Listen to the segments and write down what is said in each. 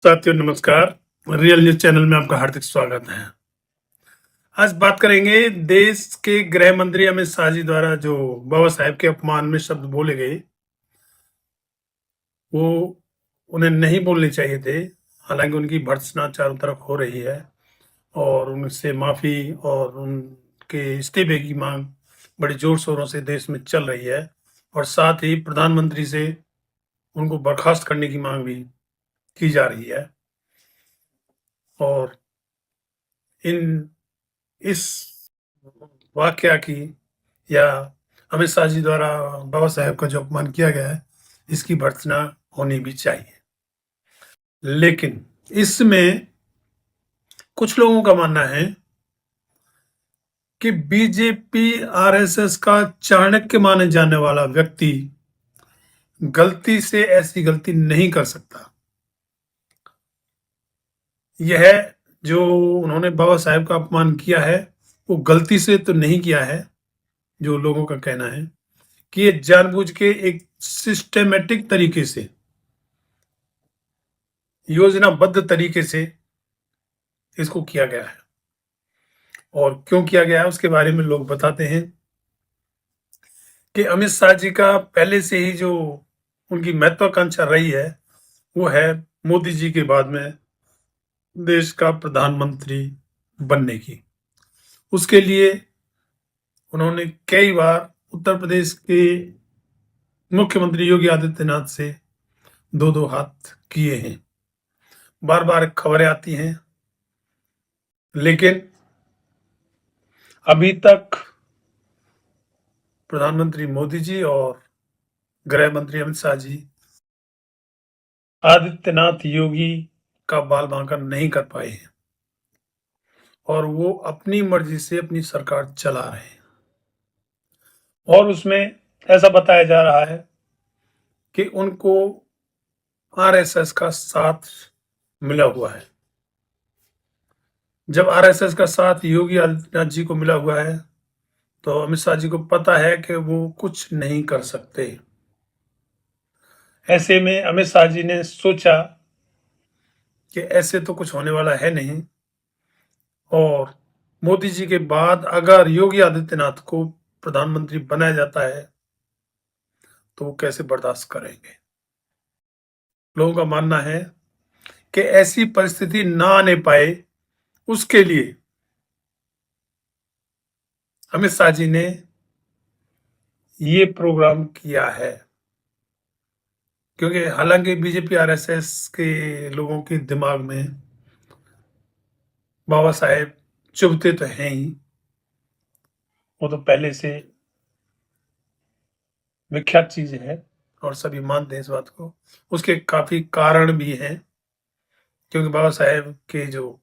साथियों नमस्कार। Real news channel में आपका हार्दिक स्वागत है। आज बात करेंगे देश के गृह मंत्री अमित शाह जी द्वारा जो बाबा साहेब के अपमान में शब्द बोले गए, वो उन्हें नहीं बोलने चाहिए थे। हालांकि उनकी भर्त्सना चारों तरफ हो रही है और उनसे माफी और उनके इस्तीफे की मांग बड़ी जोर शोरों से देश में चल रही है और साथ ही प्रधानमंत्री से उनको बर्खास्त करने की मांग भी की जा रही है। और इन इस वाकया की या अमित शाह जी द्वारा बाबा साहेब का जो अपमान किया गया है, इसकी भर्त्सना होनी भी चाहिए। लेकिन इसमें कुछ लोगों का मानना है कि बीजेपी आरएसएस का चाणक्य माने जाने वाला व्यक्ति गलती से ऐसी गलती नहीं कर सकता। यह जो उन्होंने बाबा साहेब का अपमान किया है, वो गलती से तो नहीं किया है। जो लोगों का कहना है कि ये जानबूझ के एक सिस्टेमेटिक तरीके से, योजनाबद्ध तरीके से इसको किया गया है। और क्यों किया गया है उसके बारे में लोग बताते हैं कि अमित शाह जी का पहले से ही जो उनकी महत्वाकांक्षा रही है, वो है मोदी जी के बाद में देश का प्रधानमंत्री बनने की। उसके लिए उन्होंने कई बार उत्तर प्रदेश के मुख्यमंत्री योगी आदित्यनाथ से दो दो हाथ किए हैं। बार बार खबरें आती हैं, लेकिन अभी तक प्रधानमंत्री मोदी जी और गृह मंत्री अमित शाह जी आदित्यनाथ योगी का बाल बांका नहीं कर पाए हैं और वो अपनी मर्जी से अपनी सरकार चला रहे हैं। और उसमें ऐसा बताया जा रहा है कि उनको आरएसएस का साथ मिला हुआ है। जब आरएसएस का साथ योगी आदित्यनाथ जी को मिला हुआ है, तो अमित शाह जी को पता है कि वो कुछ नहीं कर सकते। ऐसे में अमित शाह जी ने सोचा कि ऐसे तो कुछ होने वाला है नहीं, और मोदी जी के बाद अगर योगी आदित्यनाथ को प्रधानमंत्री बनाया जाता है तो वो कैसे बर्दाश्त करेंगे। लोगों का मानना है कि ऐसी परिस्थिति ना आने पाए, उसके लिए अमित शाह जी ने ये प्रोग्राम किया है। क्योंकि हालांकि बीजेपी आरएसएस के लोगों के दिमाग में बाबा साहेब चुभते तो हैं ही, वो तो पहले से विख्यात चीज है और सभी मानते हैं इस बात को। उसके काफी कारण भी हैं, क्योंकि बाबा साहेब के जो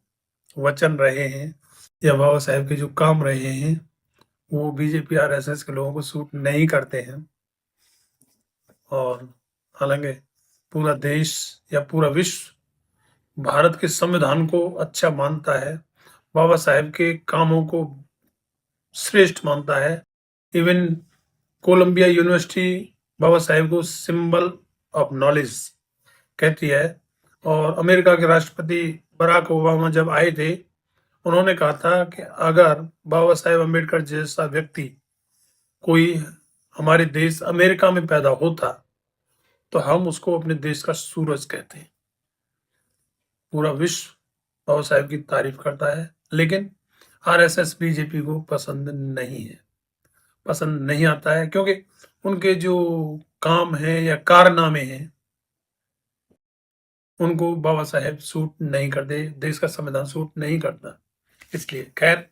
वचन रहे हैं या बाबा साहेब के जो काम रहे हैं, वो बीजेपी आरएसएस के लोगों को सूट नहीं करते हैं। और हालांकि पूरा देश या पूरा विश्व भारत के संविधान को अच्छा मानता है, बाबा साहेब के कामों को श्रेष्ठ मानता है। Even Colombia university Baba Saheb को सिंबल ऑफ नॉलेज कहती है। और अमेरिका के राष्ट्रपति बराक ओबामा जब आए थे, उन्होंने कहा था कि अगर बाबा साहेब अम्बेडकर जैसा व्यक्ति कोई हमारे देश अमेरिका में पैदा होता तो हम उसको अपने देश का सूरज कहते हैं। पूरा विश्व बाबा साहेब की तारीफ करता है, लेकिन आरएसएस बीजेपी को पसंद नहीं है, पसंद नहीं आता है, क्योंकि उनके जो काम है या कारनामे हैं, उनको बाबा साहेब सूट नहीं करते, देश का संविधान सूट नहीं करता। इसलिए खैर,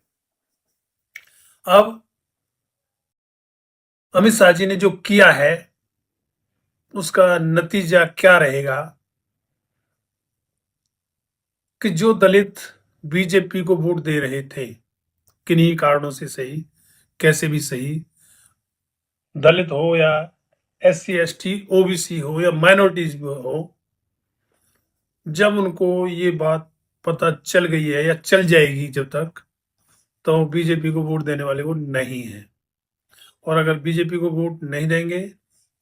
अब अमित शाह जी ने जो किया है उसका नतीजा क्या रहेगा कि जो दलित बीजेपी को वोट दे रहे थे, किन्हीं कारणों से सही, कैसे भी सही, दलित हो या एससी एसटी ओबीसी हो या माइनॉरिटीज हो, जब उनको ये बात पता चल गई है या चल जाएगी जब तक, तो बीजेपी को वोट देने वाले वो नहीं है। और अगर बीजेपी को वोट नहीं देंगे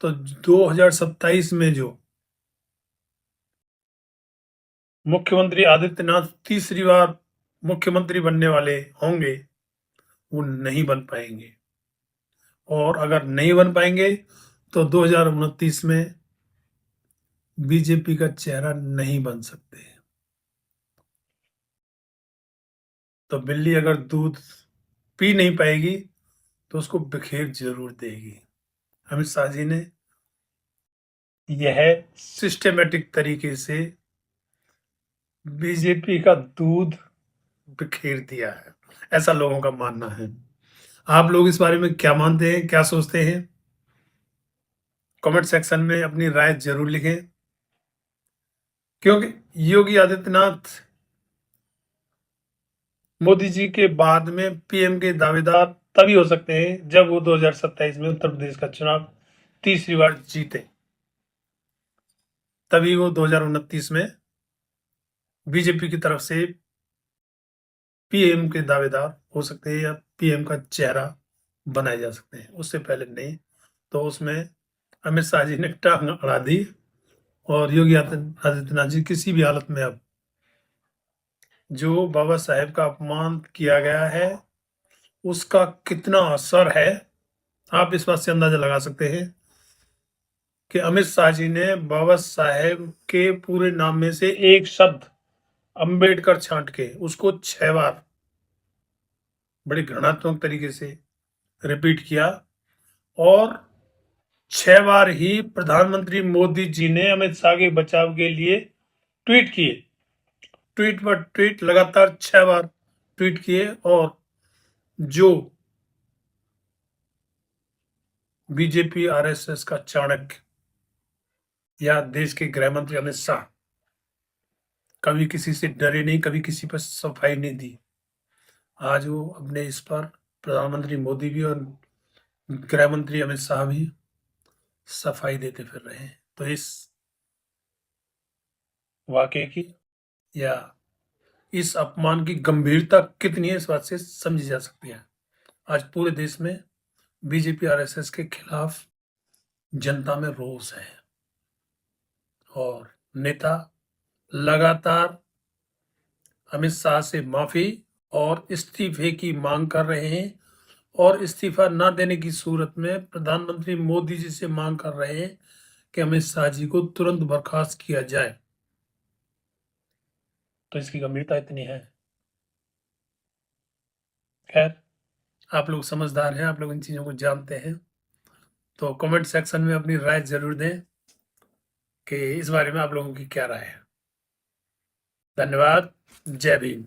तो 2027 में जो मुख्यमंत्री आदित्यनाथ तीसरी बार मुख्यमंत्री बनने वाले होंगे, वो नहीं बन पाएंगे। और अगर नहीं बन पाएंगे तो 2029 में बीजेपी का चेहरा नहीं बन सकते। तो बिल्ली अगर दूध पी नहीं पाएगी तो उसको बिखेर जरूर देगी। अमित शाह जी ने यह सिस्टेमेटिक तरीके से बीजेपी का दूध बिखेर दिया है, ऐसा लोगों का मानना है। आप लोग इस बारे में क्या मानते हैं, क्या सोचते हैं? कमेंट सेक्शन में अपनी राय जरूर लिखें, क्योंकि योगी आदित्यनाथ मोदी जी के बाद में पीएम के दावेदार तभी हो सकते हैं जब वो 2027 में उत्तर प्रदेश का चुनाव तीसरी बार जीते। तभी वो 2029 में बीजेपी की तरफ से पीएम के दावेदार हो सकते हैं या पीएम का चेहरा बनाए जा सकते हैं, उससे पहले नहीं। तो उसमें अमित शाह जी ने टांग अड़ा दी और योगी आदित्यनाथ जी किसी भी हालत में अब जो बाबा साहेब का अपमान किया गया है उसका कितना असर है, आप इस बात से अंदाजा लगा सकते हैं कि अमित शाह जी ने बाबा साहेब के पूरे नाम में से एक शब्द अंबेडकर छांट के उसको 6 बार बड़ी घृणात्मक तरीके से रिपीट किया। और 6 बार ही प्रधानमंत्री मोदी जी ने अमित शाह के बचाव के लिए ट्वीट किए, ट्वीट पर ट्वीट लगातार 6 बार ट्वीट किए। और जो बीजेपी आरएसएस का चाणक्य या देश के गृह मंत्री अमित शाह कभी किसी से डरे नहीं, कभी किसी पर सफाई नहीं दी। आज वो अपने इस पर प्रधानमंत्री मोदी भी और गृह मंत्री अमित शाह भी सफाई देते फिर रहे हैं। तो इस वाकये की या इस अपमान की गंभीरता कितनी है इस बात से समझी जा सकती है। आज पूरे देश में बीजेपी आरएसएस के खिलाफ जनता में रोष है और नेता लगातार अमित शाह से माफी और इस्तीफे की मांग कर रहे हैं और इस्तीफा न देने की सूरत में प्रधानमंत्री मोदी जी से मांग कर रहे हैं कि अमित शाह जी को तुरंत बर्खास्त किया जाए। तो इसकी गंभीरता इतनी है। खैर, आप लोग समझदार हैं, आप लोग इन चीजों को जानते हैं, तो कमेंट सेक्शन में अपनी राय जरूर दें कि इस बारे में आप लोगों की क्या राय है। धन्यवाद। जय भीम।